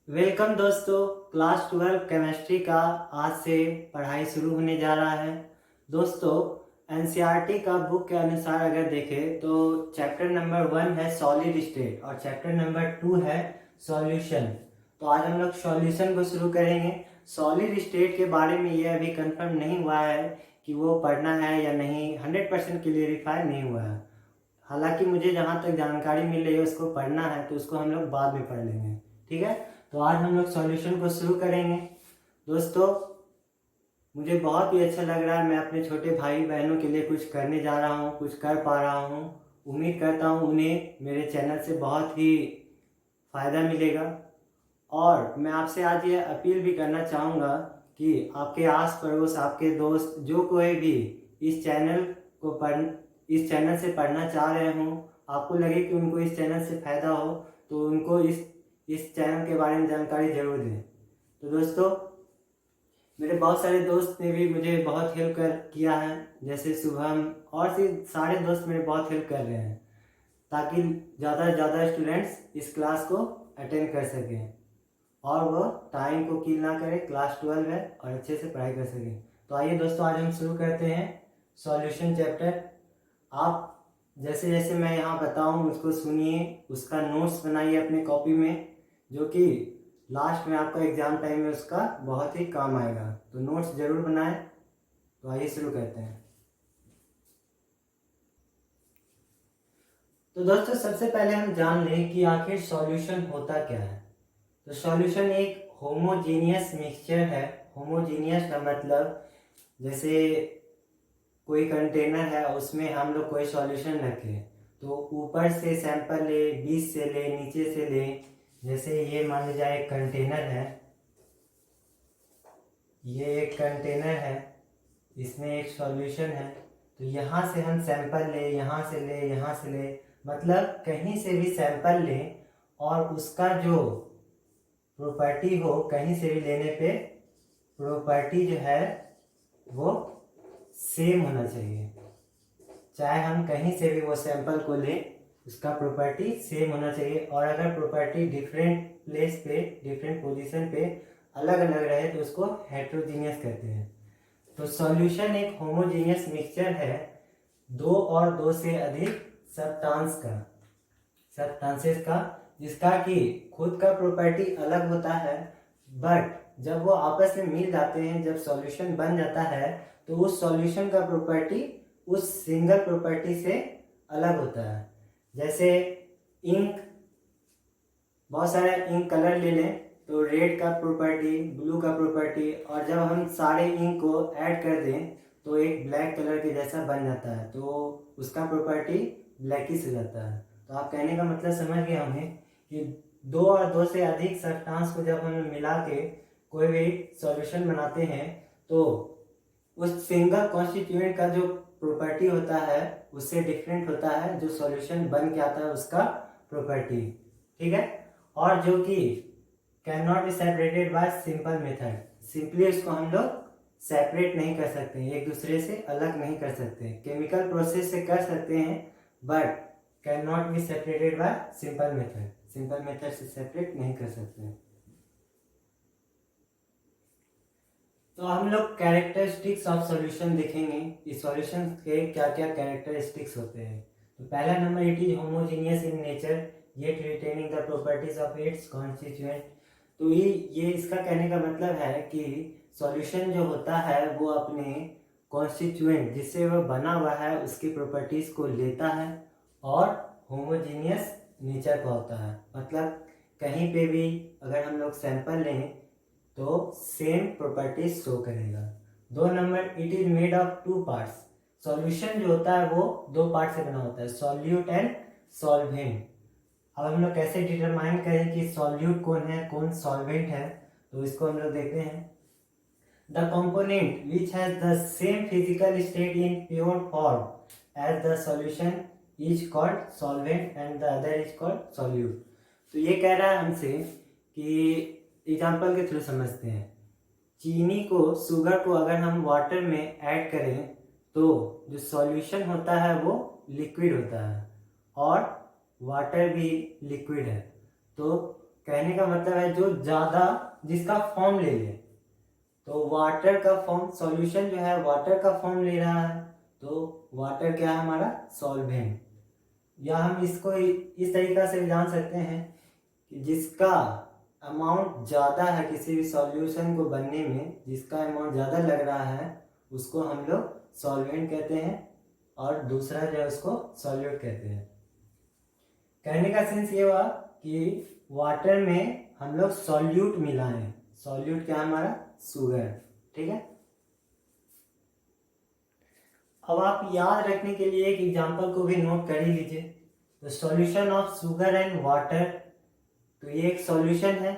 Welcome दोस्तों। Class 12 chemistry का आज से पढ़ाई शुरू होने जा रहा है। दोस्तों, एनसीईआरटी का बुक के अनुसार अगर देखें तो चैप्टर नंबर 1 है सॉलिड स्टेट और चैप्टर नंबर 2 है सॉल्यूशन। तो आज हम लोग सॉल्यूशन को शुरू करेंगे। सॉलिड स्टेट के बारे में ये अभी कंफर्म नहीं हुआ है कि वो पढ़ना है या नहीं, 100% क्लियरिफाई नहीं हुआ है। हालांकि मुझे जहाँ तक जानकारी मिल रही है उसको पढ़ना है, तो उसको हम लोग बाद में पढ़ लेंगे। ठीक है, तो आज हम लोग सॉल्यूशन को शुरू करेंगे। दोस्तों, मुझे बहुत ही अच्छा लग रहा है, मैं अपने छोटे भाई बहनों के लिए कुछ करने जा रहा हूँ, कुछ कर पा रहा हूँ। उम्मीद करता हूँ उन्हें मेरे चैनल से बहुत ही फ़ायदा मिलेगा। और मैं आपसे आज ये अपील भी करना चाहूँगा कि आपके आस पड़ोस, आपके दोस्त, जो कोई भी इस चैनल को इस चैनल से पढ़ना चाह रहे हों, आपको लगे कि उनको इस चैनल से फ़ायदा हो, तो उनको इस चैनल के बारे में जानकारी ज़रूर दें। तो दोस्तों, मेरे बहुत सारे दोस्त ने भी मुझे बहुत हेल्प किया है, जैसे शुभम और सारे दोस्त मेरे बहुत हेल्प कर रहे हैं, ताकि ज़्यादा से ज़्यादा स्टूडेंट्स इस क्लास को अटेंड कर सकें और वो टाइम को किल ना करें। क्लास 12 है और अच्छे से पढ़ाई कर सकें। तो आइए दोस्तों, आज हम शुरू करते हैं सॉल्यूशन चैप्टर। आप जैसे जैसे मैं यहाँ बताऊँ उसको सुनिए, उसका नोट्स बनाइए अपने कॉपी में, जो कि लास्ट में आपका एग्जाम टाइम में उसका बहुत ही काम आएगा। तो नोट्स ज़रूर बनाएं। तो आइए शुरू करते हैं। तो दोस्तों, सबसे पहले हम जान लें कि आखिर सॉल्यूशन होता क्या है। तो सॉल्यूशन एक होमोजीनियस मिक्सचर है। होमोजीनियस का मतलब, जैसे कोई कंटेनर है, उसमें हम लोग कोई सॉल्यूशन रखें, तो ऊपर से सैंपल ले, बीच से ले, नीचे से ले। जैसे ये मान लीजिए एक कंटेनर है, ये एक कंटेनर है, इसमें एक सॉल्यूशन है। तो यहाँ से हम सैंपल ले, यहाँ से ले, यहाँ से ले, मतलब कहीं से भी सैंपल लें और उसका जो प्रॉपर्टी हो, कहीं से भी लेने पे प्रॉपर्टी जो है वो सेम होना चाहिए। चाहे हम कहीं से भी वो सैंपल को लें, उसका प्रॉपर्टी सेम होना चाहिए। और अगर प्रॉपर्टी डिफरेंट प्लेस पे, डिफरेंट पोजीशन पे अलग अलग रहे तो उसको हेट्रोजीनियस कहते हैं। तो सॉल्यूशन एक होमोजीनियस मिक्सचर है दो और दो से अधिक सब्सटेंसेस का, जिसका कि खुद का प्रॉपर्टी अलग होता है, बट जब वो आपस में मिल जाते हैं, जब सॉल्यूशन बन जाता है, तो उस सॉल्यूशन का प्रॉपर्टी उस सिंगल प्रॉपर्टी से अलग होता है। जैसे इंक, बहुत सारे इंक कलर ले लें, तो रेड का प्रॉपर्टी, ब्लू का प्रॉपर्टी, और जब हम सारे इंक को ऐड कर दें तो एक ब्लैक कलर के जैसा बन जाता है, तो उसका प्रॉपर्टी ब्लैकिश हो जाता है। तो आप कहने का मतलब समझ गए हमें कि दो और दो से अधिक सब्सटेंस को जब हम मिला के कोई भी सॉल्यूशन बनाते हैं, तो उस सिंगल कॉन्स्टिट्यूएंट का जो प्रॉपर्टी होता है उससे डिफरेंट होता है जो सॉल्यूशन बन के आता है उसका प्रॉपर्टी। ठीक है, और जो कि can not be separated by simple method. Simply इसको हम लोग सेपरेट नहीं कर सकते, एक दूसरे से अलग नहीं कर सकते। केमिकल प्रोसेस से कर सकते हैं, but can not be separated by simple method. Simple method से सेपरेट नहीं कर सकते। तो हम लोग कैरेक्टरिस्टिक्स ऑफ सॉल्यूशन देखेंगे, इस सॉल्यूशन के क्या क्या कैरेक्टरिस्टिक्स होते हैं। तो पहला number, it is homogeneous in nature yet retaining the properties of its constituent. तो ये इसका कहने का मतलब है कि सॉल्यूशन जो होता है वो अपने कॉन्स्टिट्यूएंट, जिससे वह बना हुआ है, उसकी प्रॉपर्टीज को लेता है और होमोजीनियस नेचर का होता है। मतलब कहीं पे भी अगर हम लोग सैंपल लें तो सेम प्रॉपर्टीज शो करेगा। दो number, it is made of two parts. Solution जो होता है वो दो पार्ट से बना होता है, सॉल्यूट एंड सॉल्वेंट। अब हम लोग कैसे डिटरमाइन करें कि सॉल्यूट कौन है, कौन सॉल्वेंट है, तो इसको हम लोग देखते हैं। The component which has the same physical state in pure form as the solution is called solvent and the other is called solute. तो ये कह रहा है हमसे कि एग्जाम्पल के थ्रू समझते हैं। चीनी को, शुगर को अगर हम वाटर में ऐड करें तो जो सॉल्यूशन होता है वो लिक्विड होता है और वाटर भी लिक्विड है। तो कहने का मतलब है जो ज़्यादा जिसका फॉर्म ले ले। तो वाटर का फॉर्म, सॉल्यूशन जो है वाटर का फॉर्म ले रहा है, तो वाटर क्या है हमारा सॉल्वेंट। या हम इसको इस तरीक़ा से जान सकते हैं कि जिसका अमाउंट ज़्यादा है किसी भी सॉल्यूशन को बनने में, जिसका अमाउंट ज़्यादा लग रहा है उसको हम लोग सॉल्वेंट कहते हैं, और दूसरा जो है उसको सॉल्यूट कहते हैं। कहने का सेंस ये हुआ कि वाटर में हम लोग सॉल्यूट मिलाएं। सॉल्यूट क्या है हमारा शुगर, ठीक है। अब आप याद रखने के लिए एक एग्जांपल को भी नोट कर ही लीजिए। तो solution of sugar and water, तो ये एक सॉल्यूशन है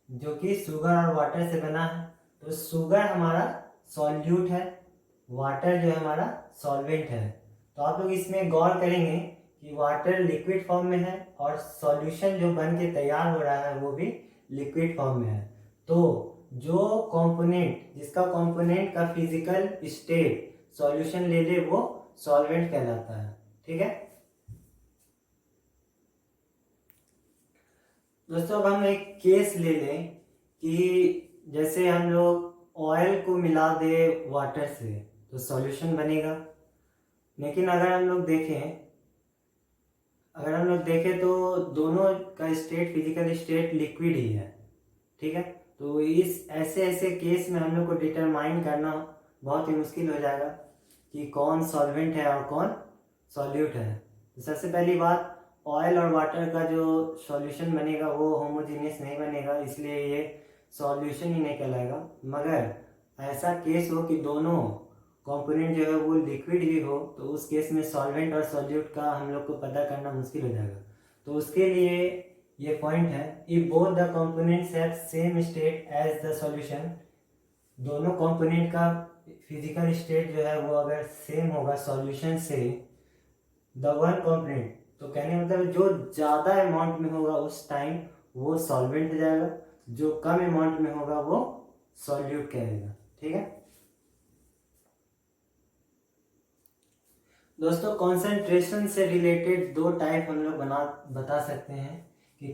जो कि शुगर और वाटर से बना है। तो शुगर हमारा सॉल्यूट है, वाटर जो है हमारा सॉल्वेंट है। तो आप लोग इसमें गौर करेंगे कि वाटर लिक्विड फॉर्म में है और सॉल्यूशन जो बन के तैयार हो रहा है वो भी लिक्विड फॉर्म में है। तो जो कंपोनेंट, जिसका कंपोनेंट का फिजिकल स्टेट सॉल्यूशन ले ले वो सॉल्वेंट कहलाता है, ठीक है। दोस्तों अब हम एक केस ले लें कि जैसे हम लोग ऑयल को मिला दे वाटर से तो सॉल्यूशन बनेगा। लेकिन अगर हम लोग देखें तो दोनों का स्टेट, फिजिकल स्टेट लिक्विड ही है, ठीक है। तो इस ऐसे केस में हम लोग को डिटरमाइन करना बहुत ही मुश्किल हो जाएगा कि कौन सॉल्वेंट है और कौन सॉल्यूट है। तो सबसे पहली बात, ऑयल और वाटर का जो सॉल्यूशन बनेगा वो होमोजीनियस नहीं बनेगा, इसलिए ये सॉल्यूशन ही नहीं कहलाएगा। मगर ऐसा केस हो कि दोनों कंपोनेंट जो है वो लिक्विड ही हो, तो उस केस में सॉल्वेंट और सॉल्यूट का हम लोग को पता करना मुश्किल हो जाएगा। तो उसके लिए ये पॉइंट है, if both the components have same state as the solution, दोनों कंपोनेंट का फिजिकल स्टेट जो है वो अगर सेम होगा सॉल्यूशन से, द वन कंपोनेंट, तो कहने मतलब जो ज़्यादा अमाउंट में होगा उस टाइम वो सॉल्वेंट हो जाएगा, जो कम अमाउंट में होगा वो सॉल्यूट कहलाएगा, ठीक है। दोस्तों कॉन्सेंट्रेशन से रिलेटेड दो टाइप हम लोग बता सकते हैं कि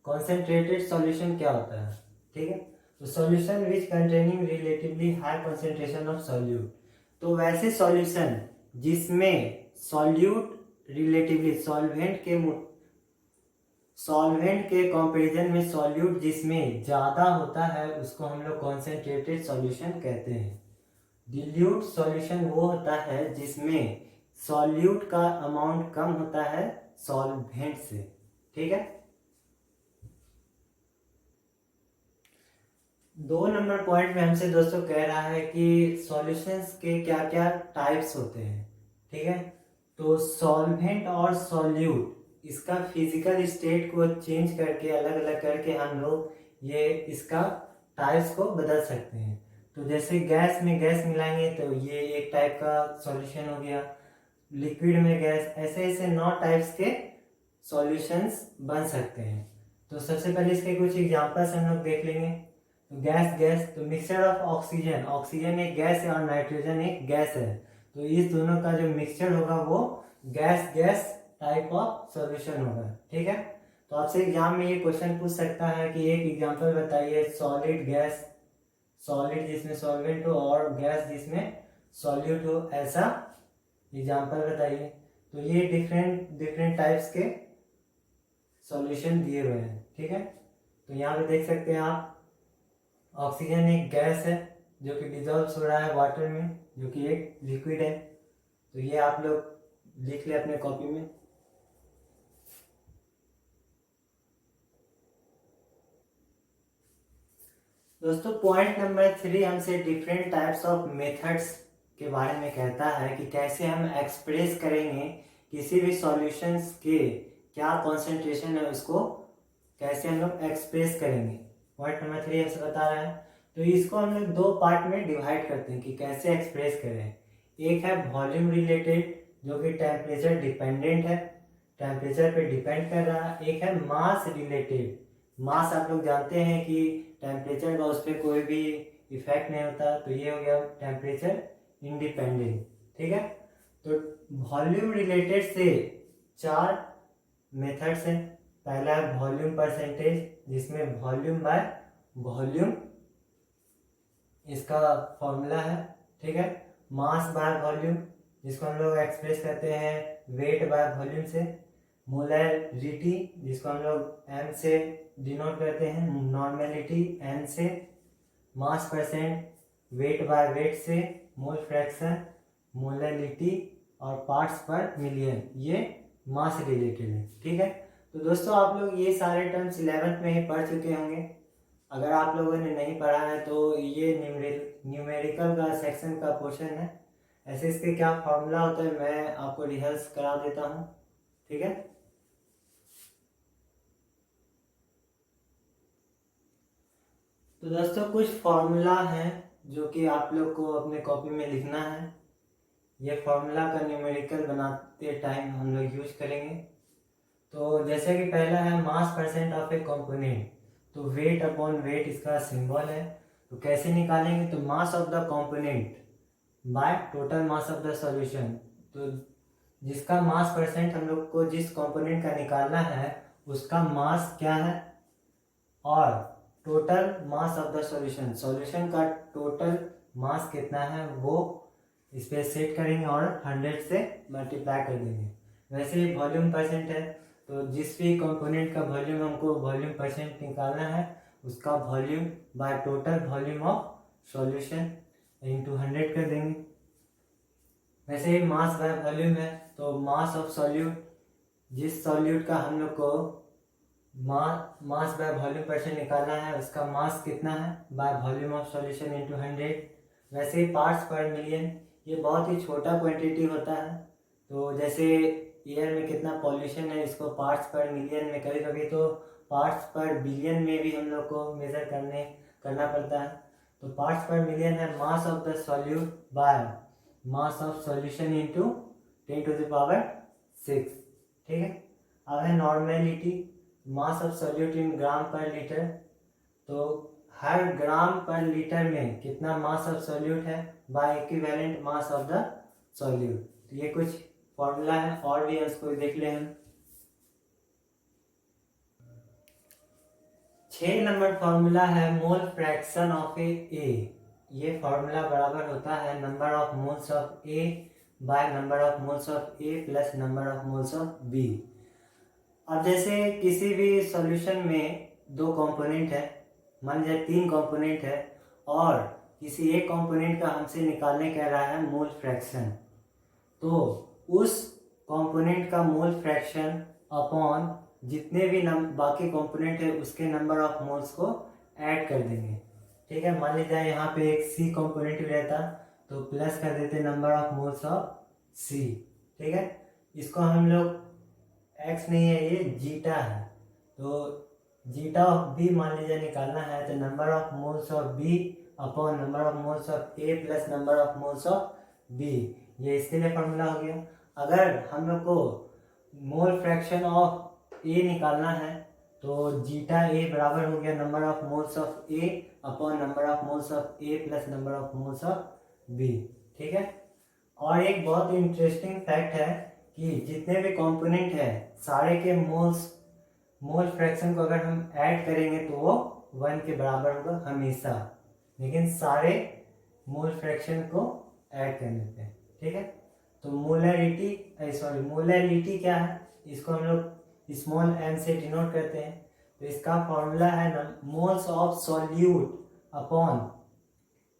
कॉन्सेंट्रेटेड सॉल्यूशन क्या होता है, ठीक है। तो solution which containing relatively high concentration of solute, तो वैसे सॉल्यूशन जिसमें सॉल्यूट रिलेटिवली सॉल्वेंट के कंपैरिजन में सॉल्यूट जिसमें ज़्यादा होता है उसको हम लोग कॉन्सेंट्रेटेड सॉल्यूशन कहते हैं। डिल्यूट सॉल्यूशन वो होता है जिसमें सॉल्यूट का अमाउंट कम होता है सॉल्वेंट से, ठीक है। 2 नंबर पॉइंट में हमसे दोस्तों कह रहा है कि सॉल्यूशंस के क्या क्या टाइप्स होते हैं, ठीक है। तो सॉल्वेंट और सॉल्यूट इसका फिजिकल स्टेट को चेंज करके, अलग अलग करके हम लोग ये इसका टाइप्स को बदल सकते हैं। तो जैसे गैस में गैस मिलाएंगे तो ये एक टाइप का सॉल्यूशन हो गया, लिक्विड में गैस, ऐसे ऐसे 9 टाइप्स के सॉल्यूशंस बन सकते हैं। तो सबसे पहले इसके कुछ एग्जांपल्स हम लोग देख लेंगे। तो गैस, तो मिक्सचर ऑफ ऑक्सीजन, ऑक्सीजन एक गैस है और नाइट्रोजन एक गैस है, तो इस दोनों का जो मिक्सचर होगा वो गैस टाइप ऑफ सॉल्यूशन होगा, ठीक है। तो आपसे एग्जाम में ये क्वेश्चन पूछ सकता है कि एक एग्जांपल बताइए सॉलिड गैस, सॉलिड जिसमें सॉल्वेंट हो और गैस जिसमें सॉल्यूट हो, ऐसा एग्जांपल बताइए। तो ये डिफरेंट टाइप्स के सॉल्यूशन दिए हुए हैं, ठीक है। तो यहाँ पे देख सकते हैं आप, ऑक्सीजन एक गैस है जो कि डिजॉल्व हो रहा है वाटर में, जो कि एक लिक्विड है। तो ये आप लोग लिख ले अपने कॉपी में। दोस्तों पॉइंट नंबर 3 हमसे डिफरेंट टाइप्स ऑफ मेथड्स के बारे में कहता है कि कैसे हम एक्सप्रेस करेंगे किसी भी सॉल्यूशंस के क्या कॉन्सेंट्रेशन है उसको कैसे हम लोग एक्सप्रेस करेंगे। पॉइंट नंबर 3 हमसे बता रहा है। तो इसको हम लोग 2 पार्ट में डिवाइड करते हैं कि कैसे एक्सप्रेस करें। एक है वॉल्यूम रिलेटेड जो कि टेम्परेचर डिपेंडेंट है, टेम्परेचर पे डिपेंड कर रहा है। एक है मास रिलेटेड, मास आप लोग जानते हैं कि टेम्परेचर का उस पर कोई भी इफेक्ट नहीं होता, तो ये हो गया टेम्परेचर इंडिपेंडेंट, ठीक है। तो वॉल्यूम रिलेटेड से 4 मेथड्स हैं। पहला है वॉल्यूम परसेंटेज, जिसमें वॉल्यूम बाय वॉल्यूम इसका फॉर्मूला है, ठीक है। मास बाय वॉल्यूम, जिसको हम लोग एक्सप्रेस करते हैं वेट बाय वॉल्यूम से। मोलैरिटी, जिसको हम लोग एम से डिनोट करते हैं, नॉर्मेलिटी एन से। मास परसेंट, वेट बाय वेट से। मोल फ्रैक्शन, मोलैलिटी, और पार्ट्स पर मिलियन, ये मास रिलेटेड है, ठीक है। तो दोस्तों आप लोग ये सारे टर्म्स 11th में ही पढ़ चुके होंगे। अगर आप लोगों ने नहीं पढ़ा है तो ये न्यूमेरिकल का सेक्शन का पोर्शन है। ऐसे इसके क्या फॉर्मूला होता है मैं आपको रिहर्स करा देता हूँ, ठीक है। तो दोस्तों कुछ फॉर्मूला है जो कि आप लोग को अपने कॉपी में लिखना है। ये फॉर्मूला का न्यूमेरिकल बनाते टाइम हम लोग यूज करेंगे। तो जैसे कि पहला है मास परसेंट ऑफ ए कंपोनेंट, तो वेट अपॉन वेट इसका सिंबल है। तो कैसे निकालेंगे, तो मास of the component by total mass of the solution. तो जिसका मास परसेंट हम लोग को जिस कंपोनेंट का निकालना है उसका मास क्या है, और total mass of the solution, solution का टोटल मास कितना है वो इस पर सेट करेंगे और 100 से मल्टीप्लाई कर देंगे। वैसे ही वॉल्यूम परसेंट है, तो जिस भी कंपोनेंट का वॉल्यूम हमको वॉल्यूम परसेंट निकालना है उसका volume by total volume of solution into 100 कर देंगे। वैसे ही मास बाय वॉल्यूम है, तो मास ऑफ सॉल्यूट, जिस सॉल्यूट का हम लोग को मास बाय वॉल्यूम परसेंट निकालना है उसका मास कितना है by volume of solution into 100। वैसे ही पार्ट्स पर मिलियन, ये बहुत ही छोटा क्वांटिटी होता है। तो जैसे एयर में कितना पॉल्यूशन है, इसको पार्ट्स पर मिलियन में, कभी कभी तो पार्ट्स पर बिलियन में भी हम लोग को मेजर करना पड़ता है। तो पार्ट्स पर मिलियन है mass of the solute by mass of solution into 10⁻⁶, ठीक है। अब है normality, mass of solute in gram per litre. तो हर ग्राम पर लीटर में कितना मास ऑफ सॉल्यूट है by equivalent mass of the solute. तो ये कुछ फॉर्मूला है, और भी इसको देख ले हम। 6 नंबर फॉर्मूला है मोल फ्रैक्शन ऑफ ए। ये फॉर्मूला बराबर होता है number of moles of A by number of moles of A plus number of moles of B. अब जैसे किसी भी सॉल्यूशन में 2 कंपोनेंट है, मान लीजिए 3 कंपोनेंट है, और किसी एक कंपोनेंट का हमसे निकालने कह रहा है मोल फ्रैक्शन, तो उस कंपोनेंट का मोल फ्रैक्शन अपॉन जितने भी बाकी कंपोनेंट है उसके नंबर ऑफ मोल्स को ऐड कर देंगे, ठीक है। मान लीजिए यहाँ पे एक सी कंपोनेंट रहता तो प्लस कर देते नंबर ऑफ मोल्स ऑफ सी, ठीक है। इसको हम लोग एक्स नहीं है, ये जीटा है, तो जीटा ऑफ बी मान लीजिए निकालना है, तो number of moles of B upon number of moles of A plus number of moles of B, ये इसके लिए फॉर्मूला हो गया। अगर हम लोग को मोल फ्रैक्शन ऑफ ए निकालना है तो जीटा ए बराबर हो गया number of moles of A upon number of moles of A plus number of moles of B, ठीक है। और एक बहुत इंटरेस्टिंग फैक्ट है कि जितने भी कंपोनेंट है सारे के मोल फ्रैक्शन को अगर हम ऐड करेंगे तो वो 1 के बराबर होगा हमेशा, लेकिन सारे मोल फ्रैक्शन को ऐड करने पे, ठीक है। तो मोलैरिटी क्या है, इसको हम लोग स्मॉल m से डिनोट करते हैं। तो इसका फॉर्मूला है ना moles of solute upon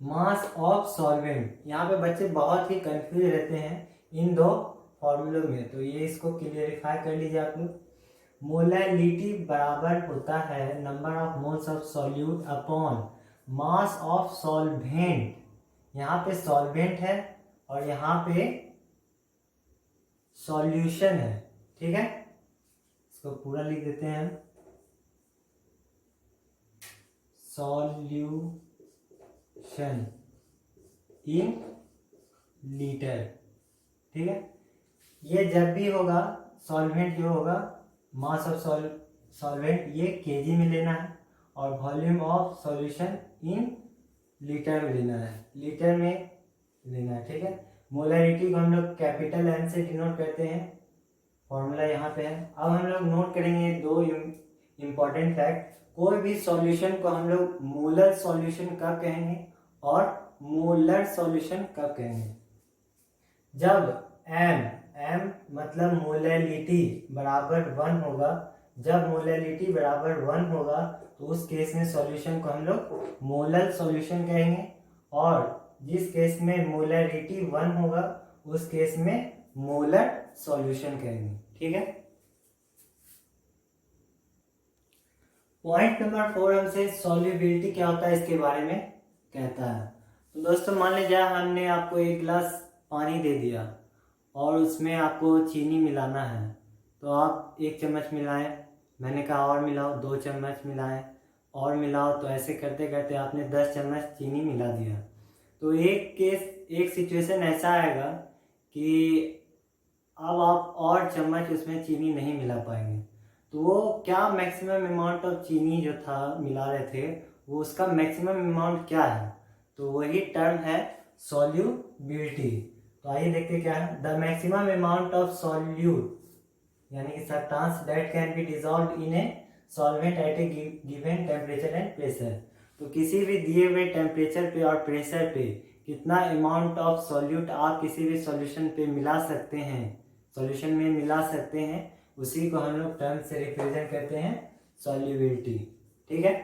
mass of solvent. यहाँ पे बच्चे बहुत ही कंफ्यूज रहते हैं इन 2 फॉर्मूलों में, तो ये इसको क्लियरिफाई कर लीजिए आप लोग। मोलैलिटी बराबर होता है number of moles of solute upon mass of solvent. यहाँ पे सॉल्वेंट है और यहाँ पे सॉल्यूशन है, ठीक है। इसको पूरा लिख देते हैं हम, सॉल्यूशन इन लीटर, ठीक है। ये जब भी होगा सॉल्वेंट जो होगा मास ऑफ सॉल्वेंट ये केजी में लेना है और volume of solution in litre में लेना है, लीटर में लेना है, ठीक है। मोलैरिटी को हम लोग कैपिटल एम से डिनोट करते हैं, फॉर्मूला यहाँ पे है। अब हम लोग नोट करेंगे दो इम्पॉर्टेंट फैक्ट। कोई भी सॉल्यूशन को हम लोग मोलर सॉल्यूशन कब कहेंगे और मोलर सॉल्यूशन कब कहेंगे? जब m मतलब मोलैलिटी बराबर 1 होगा। जब मोलैलिटी बराबर 1 होगा तो उस केस में सॉल्यूशन को हम लोग मोलर सॉल्यूशन कहेंगे, और जिस केस में मोलैरिटी 1 होगा उस केस में मोलर सॉल्यूशन कहेंगे। ठीक है। पॉइंट नंबर 4 हमसे सॉल्युबिलिटी क्या होता है इसके बारे में कहता है। तो दोस्तों मान लीजिए हमने आपको एक गिलास पानी दे दिया और उसमें आपको चीनी मिलाना है, तो आप 1 चम्मच मिलाएं, मैंने कहा और मिलाओ, 2 चम्मच मिलाएं और मिलाओ, तो ऐसे करते करते आपने 10 चम्मच चीनी मिला दिया। तो एक सिचुएशन ऐसा आएगा कि अब आप और चम्मच उसमें चीनी नहीं मिला पाएंगे। तो वो क्या मैक्सिमम अमाउंट ऑफ चीनी जो था मिला रहे थे, वो उसका मैक्सिमम अमाउंट क्या है? तो वही टर्म है सॉल्युबिलिटी। तो आइए देखते क्या है। The maximum amount of solute यानी कि substance that can be dissolve in a solvent eight A given temperature and pressure. तो किसी भी दिए हुए टेम्परेचर पे और प्रेशर पे कितना अमाउंट ऑफ सॉल्यूट आप किसी भी सॉल्यूशन पे मिला सकते हैं, सॉल्यूशन में मिला सकते हैं, उसी को हम लोग टर्म से रिप्रेजेंट करते हैं सॉल्युबिलिटी। ठीक है।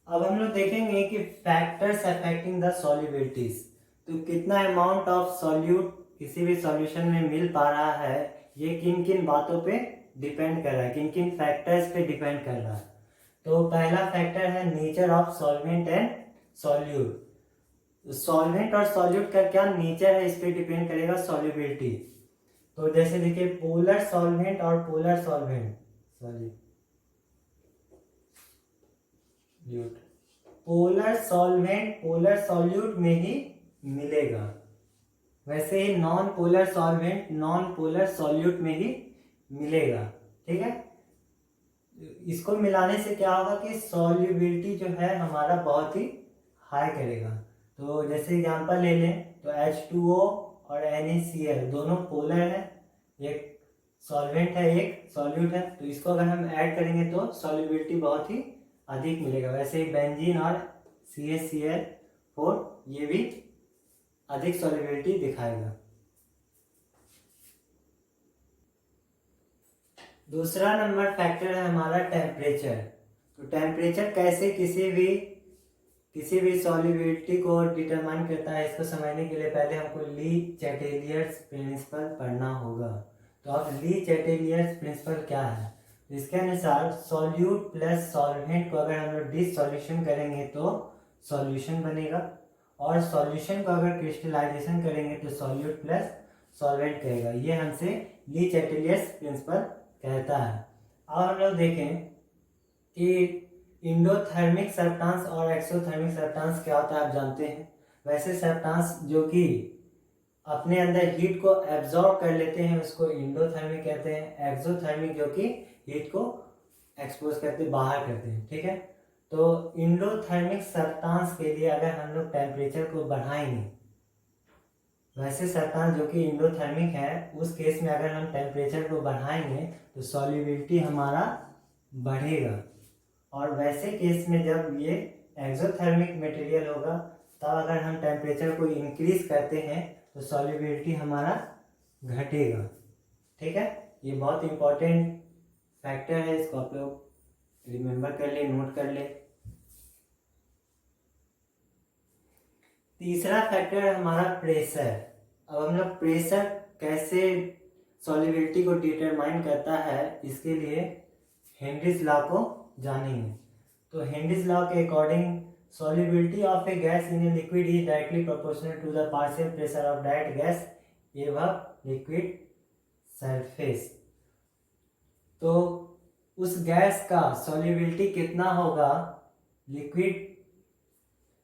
अब हम लोग देखेंगे कि फैक्टर्स अफेक्टिंग द सॉल्युबिलिटीज। तो कितना अमाउंट ऑफ सॉल्यूट किसी भी सॉल्यूशन में मिल पा रहा है, ये किन किन बातों पे डिपेंड कर रहा है, किन किन फैक्टर्स पे डिपेंड कर रहा है। तो पहला फैक्टर है nature of solvent and solute. Solvent और सॉल्यूट का क्या नेचर है, इस पे डिपेंड करेगा सॉल्युबिलिटी। तो जैसे देखिए पोलर सॉल्वेंट और polar solvent, polar solvent polar solute में ही मिलेगा, वैसे ही non polar solvent non polar solute में ही मिलेगा। ठीक है। इसको मिलाने से क्या होगा कि सॉल्युबिलिटी जो है हमारा बहुत ही हाई करेगा। तो जैसे एग्जांपल ले लें तो H2O और NaCl दोनों पोलर है, एक सॉल्वेंट है एक सॉल्यूट है, तो इसको अगर हम ऐड करेंगे तो सॉल्युबिलिटी बहुत ही अधिक मिलेगा। वैसे ही बेंजीन और CaCl4 ये भी अधिक सॉल्युबिलिटी दिखाएगा। दूसरा नंबर फैक्टर है हमारा टेम्परेचर। तो टेम्परेचर कैसे किसी भी सॉल्युबिलिटी को डिटरमाइन करता है, इसको समझने के लिए पहले हमको ली चैटेलियर्स प्रिंसिपल पढ़ना होगा। तो अब ली चैटेलियर्स प्रिंसिपल क्या है? इसके अनुसार सॉल्यूट प्लस सॉल्वेंट को अगर हम लोग डिसॉल्यूशन करेंगे तो सॉल्यूशन बनेगा, और सॉल्यूशन को अगर क्रिस्टलाइजेशन करेंगे तो सॉल्यूट प्लस सॉल्वेंट कहेगा। ये हमसे ली चैटेलियर्स प्रिंसिपल कहता है। अब हम लोग देखें कि इंडोथर्मिक सब्सटेंस और एक्सोथर्मिक सब्सटेंस क्या होता है, आप जानते हैं। वैसे सब्सटेंस जो कि अपने अंदर हीट को एब्जॉर्ब कर लेते हैं उसको इंडोथर्मिक कहते हैं, एक्सोथर्मिक जो कि हीट को एक्सपोज करते बाहर करते हैं। ठीक है। तो इंडोथर्मिक सब्सटेंस के लिए अगर हम लोग टेम्परेचर को बढ़ाएंगे, वैसे सब्सटेंस जो कि इंडोथर्मिक है उस केस में अगर हम टेम्परेचर को बढ़ाएंगे तो सॉल्युबिलिटी हमारा बढ़ेगा, और वैसे केस में जब ये एक्सोथर्मिक मटेरियल होगा तब अगर हम टेम्परेचर को इंक्रीज करते हैं तो सॉल्युबिलिटी हमारा घटेगा। ठीक है। ये बहुत इंपॉर्टेंट फैक्टर है, इसको आप लोग रिमेंबर कर ले, नोट कर ले। तीसरा फैक्टर है हमारा प्रेशर। अब हम लोग प्रेशर कैसे सॉल्युबिलिटी को डिटरमाइन करता है, इसके लिए हेनरीज लॉ को जानेंगे। तो हेनरीज लॉ के according solubility of a gas in a liquid is directly proportional to the partial pressure of that gas above liquid surface। तो उस गैस का solubility कितना होगा, liquid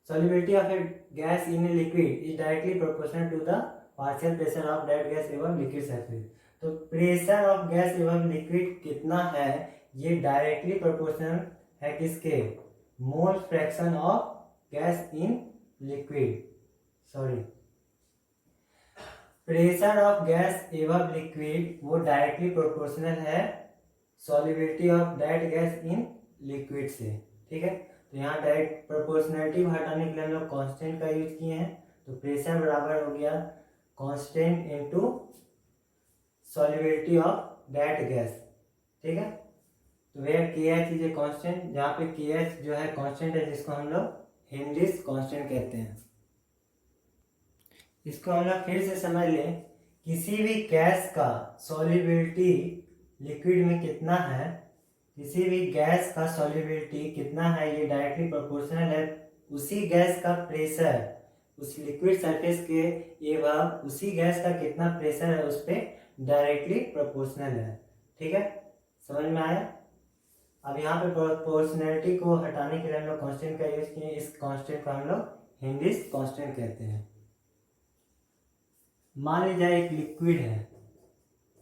solubility of a gas in a liquid is directly proportional to the partial pressure of that gas above liquid surface। तो pressure of gas एवं liquid कितना है, ये डायरेक्टली प्रोपोर्शनल है किसके, mole fraction of gas in liquid. Sorry, pressure of gas एवं liquid वो directly proportional है solubility of that gas in liquid से। ठीक है, तो यहाँ डायरेक्ट प्रोपोर्शनलिटी हटाने के लिए हम लोग कांस्टेंट का यूज किए हैं, तो प्रेशर बराबर हो गया constant into solubility of that gas. ठीक है, तो वेयर के एच इज ए कांस्टेंट, जहाँ पे के एच जो है कांस्टेंट है जिसको हम लोग हेनरीज कांस्टेंट कहते हैं। इसको हम लोग फिर से समझ लें, किसी भी गैस का सॉल्युबिलिटी लिक्विड में कितना है, किसी भी गैस का सॉल्युबिलिटी कितना है ये डायरेक्टली प्रोपोर्शनल है उसी गैस का प्रेशर उस लिक्विड सरफेस के एवं उसी गैस का कितना प्रेशर है उस पर डायरेक्टली प्रोपोर्शनल है। ठीक है, समझ में आया। अब यहाँ पे प्रोपोर्शनलिटी को हटाने के लिए हम लोग कांस्टेंट का यूज किए, इस कांस्टेंट को हम लोग हेनरीज कांस्टेंट कहते हैं। मान लीजिए एक लिक्विड है,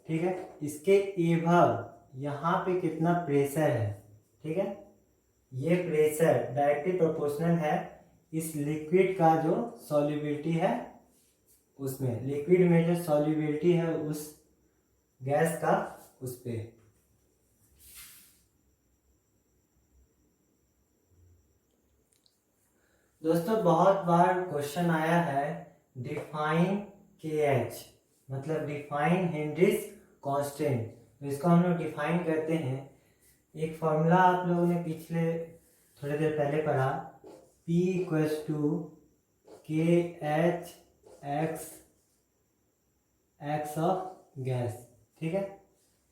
ठीक है, इसके एवं यहाँ पे कितना प्रेशर है। ठीक है, ये प्रेशर डायरेक्टली प्रोपोर्शनल है इस लिक्विड का जो सॉल्युबिलिटी है उसमें, लिक्विड में जो सॉल्युबिलिटी है उस गैस का उस पे। दोस्तों बहुत बार क्वेश्चन आया है डिफाइन के एच, मतलब डिफाइन हेनरीज कांस्टेंट, तो इसको हम लोग डिफाइन करते हैं। एक फॉर्मूला आप लोगों ने पिछले थोड़ी देर पहले पढ़ा, P इक्वल्स टू के एच एक्स ऑफ गैस। ठीक है,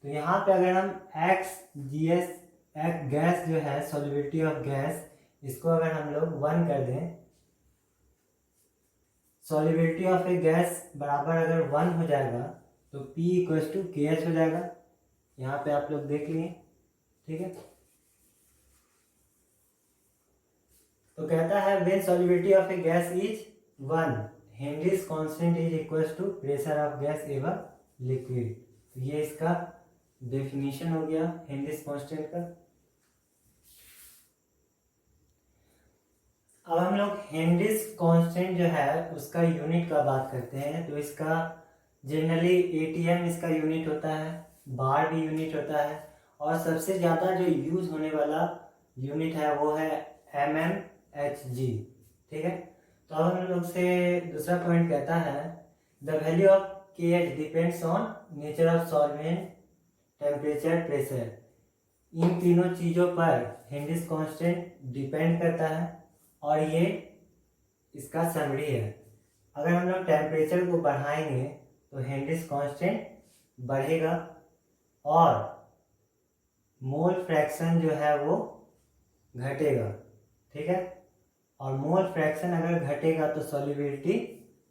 तो यहाँ पे अगर हम एक्स जी एस गैस जो है सॉल्युबिलिटी ऑफ गैस, इसको अगर हम लोग 1 कर दें, सॉल्युबिलिटी ऑफ ए गैस बराबर अगर 1 हो जाएगा तो P इक्वल्स टू के एच हो जाएगा। यहाँ पे आप लोग देख लिए। ठीक है, तो कहता है when solubility of a gas is 1 Henry's constant is equals to pressure of gas एवं लिक्विड। तो ये इसका डेफिनेशन हो गया हेनरीज कांस्टेंट का। अब हम लोग हेनरीज कांस्टेंट जो है उसका यूनिट का बात करते हैं। तो इसका जनरली एटीएम इसका यूनिट होता है, बार भी यूनिट होता है, और सबसे ज़्यादा जो यूज होने वाला यूनिट है वो है mmHg। ठीक है, तो अब हम लोग से दूसरा पॉइंट कहता है the value of K H depends on nature of solvent, temperature, pressure. इन तीनों चीज़ों पर हेनरीज कांस्टेंट डिपेंड करता है और ये इसका समरी है। अगर हम लोग टेम्परेचर को बढ़ाएंगे तो हेनरीज कांस्टेंट बढ़ेगा और मोल फ्रैक्शन जो है वो घटेगा। ठीक है, और मोल फ्रैक्शन अगर घटेगा तो सॉल्युबिलिटी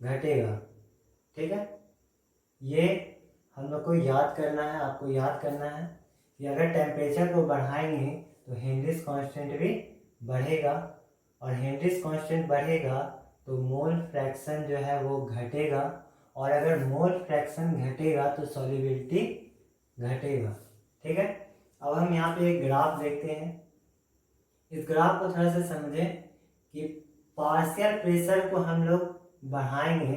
घटेगा। ठीक है, ये हम लोग को याद करना है, आपको याद करना है कि अगर टेम्परेचर को बढ़ाएंगे तो हेनरीज कांस्टेंट भी बढ़ेगा, और हेनरीज कांस्टेंट बढ़ेगा तो मोल फ्रैक्शन जो है वो घटेगा, और अगर मोल फ्रैक्शन घटेगा तो सॉल्युबिलिटी घटेगा। ठीक है, अब हम यहाँ पे एक ग्राफ देखते हैं। इस ग्राफ को थोड़ा सा समझें कि पार्शियल प्रेशर को हम लोग बढ़ाएंगे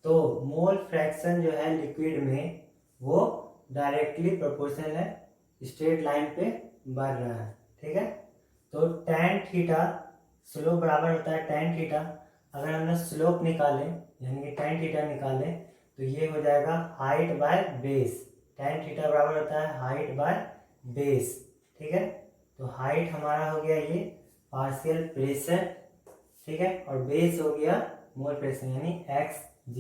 तो मोल फ्रैक्शन जो है लिक्विड में वो डायरेक्टली प्रोपोर्शनल है, स्ट्रेट लाइन पे बढ़ रहा है। ठीक है, तो tan थीटा स्लोप बराबर होता है tan थीटा। अगर हमने स्लोप निकालें यानी कि tan थीटा निकालें तो ये हो जाएगा height by base. tan theta बराबर होता है हाइट बाय बेस। ठीक है, तो हाइट हमारा हो गया ये पार्शियल प्रेशर। ठीक है, और बेस हो गया मोल प्रेशर यानी Xg।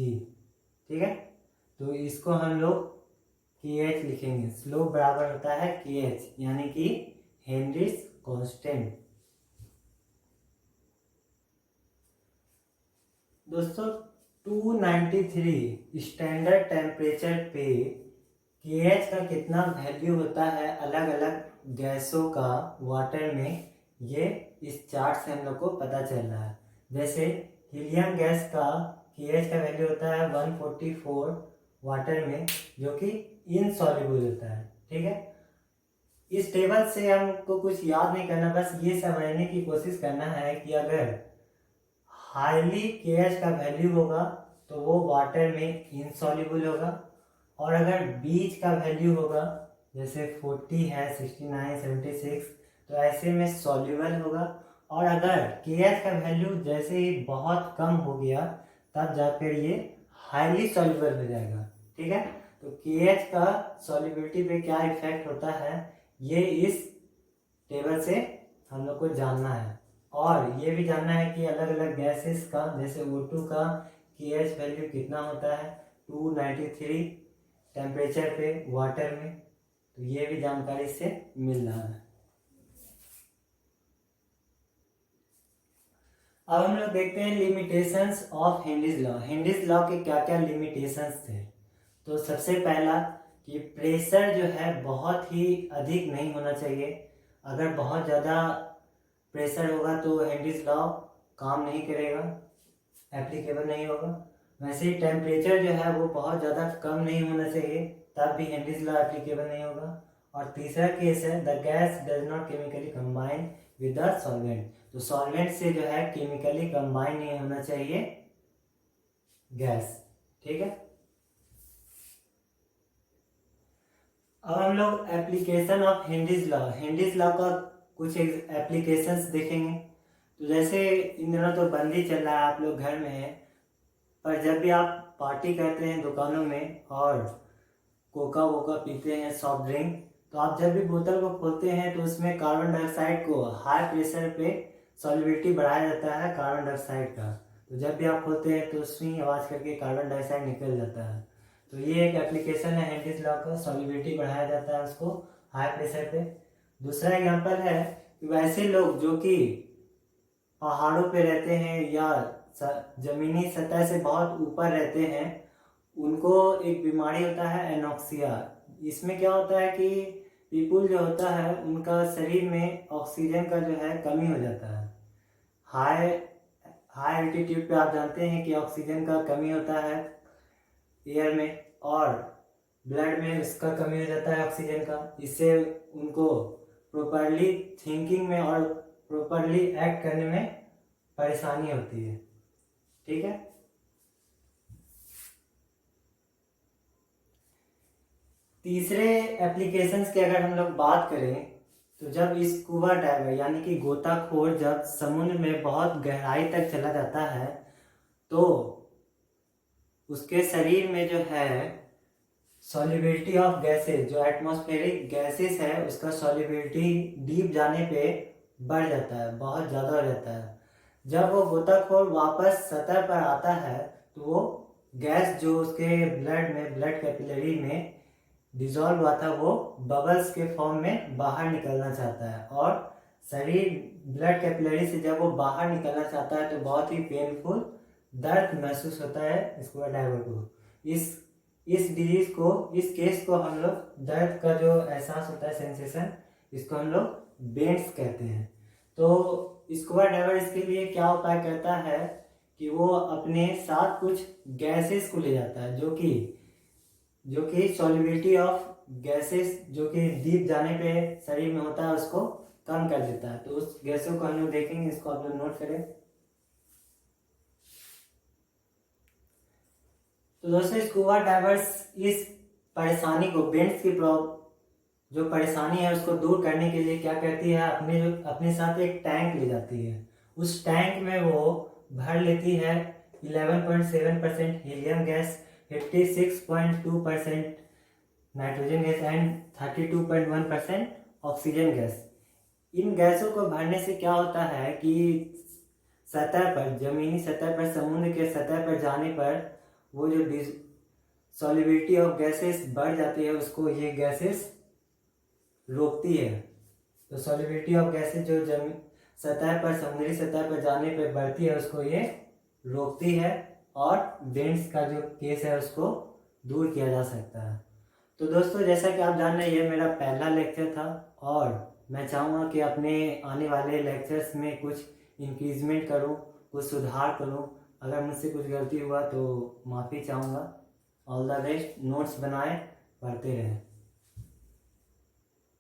ठीक है, तो इसको हम लोग KH लिखेंगे। स्लोप बराबर होता है KH यानी कि हेनरीज कांस्टेंट। दोस्तों 293 स्टैंडर्ड टेम्परेचर पे KH का कितना वैल्यू होता है अलग अलग गैसों का वाटर में, ये इस चार्ट से हम लोग को पता चल रहा है। जैसे हीलियम गैस का KH का वैल्यू होता है 144 वाटर में, जो कि इनसॉल्युबल होता है। ठीक है, इस टेबल से हमको कुछ याद नहीं करना, बस ये समझने की कोशिश करना है कि अगर हाईली KH का वैल्यू होगा तो वो वाटर में इनसॉल्युबल होगा, और अगर बीच का वैल्यू होगा जैसे 40 है, 69, 76, तो ऐसे में सॉल्युबल होगा। और अगर KH का वैल्यू जैसे ही बहुत कम हो गया तब जाकर ये हाईली सॉल्युबल हो जाएगा। ठीक है, तो KH का सॉल्युबिलिटी पे क्या इफेक्ट होता है ये इस टेबल से हम लोग को जानना है। और ये भी जानना है कि अलग अलग गैसेस का, जैसे O2 का KH वैल्यू कितना होता है, 293 टेम्परेचर पे वाटर में, तो ये भी जानकारी से मिल रहा है। अब हम लोग देखते हैं limitations of Henry's law. Henry's law के क्या क्या लिमिटेशंस थे। तो सबसे पहला कि प्रेशर जो है बहुत ही अधिक नहीं होना चाहिए। अगर बहुत ज़्यादा प्रेशर होगा तो हेनरीज लॉ काम नहीं करेगा, एप्लीकेबल नहीं होगा। वैसे ही टेम्परेचर जो है वो बहुत ज़्यादा कम नहीं होना चाहिए, तब भी हेनरीज लॉ एप्लीकेबल नहीं होगा। और तीसरा केस है the gas does not chemically combine with the solvent. तो सॉल्वेंट से जो है केमिकली कंबाइन नहीं होना चाहिए गैस। ठीक है, अब हम लोग application of Henry's law, Henry's law का कुछ एप्लीकेशंस देखेंगे। तो जैसे इन दिनों तो बंद ही चल रहा है, आप लोग घर में हैं, पर जब भी आप पार्टी करते हैं दुकानों में और कोका वोका पीते हैं, सॉफ्ट ड्रिंक, तो आप जब भी बोतल को खोलते हैं तो उसमें कार्बन डाइऑक्साइड को हाई प्रेशर पे सॉल्युबिलिटी बढ़ाया जाता है कार्बन डाइऑक्साइड का। तो जब भी आप खोलते हैं तो उसमें आवाज़ करके कार्बन डाइऑक्साइड निकल जाता है। तो ये एक एप्लीकेशन है हेनरीज लॉ का, सॉल्युबिलिटी बढ़ाया जाता है उसको हाई प्रेशर पे। दूसरा एग्जांपल है कि वैसे लोग जो कि पहाड़ों पे रहते हैं या जमीनी सतह से बहुत ऊपर रहते हैं, उनको एक बीमारी होता है एनॉक्सिया। इसमें क्या होता है कि पीपुल जो होता है उनका शरीर में ऑक्सीजन का जो है कमी हो जाता है। हाई हाई एल्टीट्यूड पे आप जानते हैं कि ऑक्सीजन का कमी होता है एयर में, और ब्लड में उसका कमी हो जाता है ऑक्सीजन का। इससे उनको प्रॉपरली थिंकिंग में और प्रॉपरली एक्ट करने में परेशानी होती है। ठीक है, तीसरे एप्लीकेशंस की अगर हम लोग बात करें तो जब स्कूबा डाइवर यानी कि गोताखोर जब समुद्र में बहुत गहराई तक चला जाता है तो उसके शरीर में जो है सॉल्युबिलिटी ऑफ गैसेस, जो एटमॉस्फेरिक गैसेस है उसका सॉल्युबिलिटी डीप जाने पे बढ़ जाता है, बहुत ज़्यादा हो जाता है। जब वो गोताखोर वापस सतह पर आता है तो वो गैस जो उसके ब्लड में, ब्लड कैपिलरी में डिजॉल्व हुआ था, वो बबल्स के फॉर्म में बाहर निकलना चाहता है। और शरीर ब्लड कैपिलरी से जब वो बाहर निकलना चाहता है तो बहुत ही पेनफुल दर्द महसूस होता है स्कूबा डाइवर को। इस डिजीज को, इस केस को हम लोग, दर्द का जो एहसास होता है सेंसेशन, इसको हम लोग बेंड्स कहते हैं। तो स्कूबा डाइवर इसके लिए क्या उपाय करता है कि वो अपने साथ कुछ गैसेस को ले जाता है जो कि सॉल्युबिलिटी ऑफ गैसेस जो कि डीप जाने पे शरीर में होता है उसको कम कर देता है। तो उस गैसों को हम लोग देखेंगे, इसको आप लोग नोट करें। तो दोस्तों स्कूबा डाइवर्स इस परेशानी को, बेंड्स की जो परेशानी है उसको दूर करने के लिए क्या करती है, अपने साथ एक टैंक ले जाती है। उस टैंक में वो भर लेती है 11.7% helium gas, 56.2% nitrogen gas and 32.1% oxygen gas. इन गैसों को भरने से क्या होता है कि सतह पर, जमीनी सतह पर, समुद्र के सतह पर जाने पर वो जो सॉल्युबिलिटी ऑफ गैसेस बढ़ जाती है उसको ये गैसेस रोकती है। तो सॉल्युबिलिटी ऑफ गैसेस जो सतह पर, समुद्री सतह पर जाने पर बढ़ती है उसको ये रोकती है, और बेंड्स का जो केस है उसको दूर किया जा सकता है। तो दोस्तों जैसा कि आप जान रहे हैं ये मेरा पहला लेक्चर था, और मैं चाहूँगा कि अपने आने वाले लेक्चर्स में कुछ इंक्रीजमेंट करूँ, कुछ सुधार करूँ। अगर मुझसे कुछ गलती हुआ तो माफ़ी चाहूँगा। ऑल द बेस्ट, नोट्स बनाएं, पढ़ते रहें।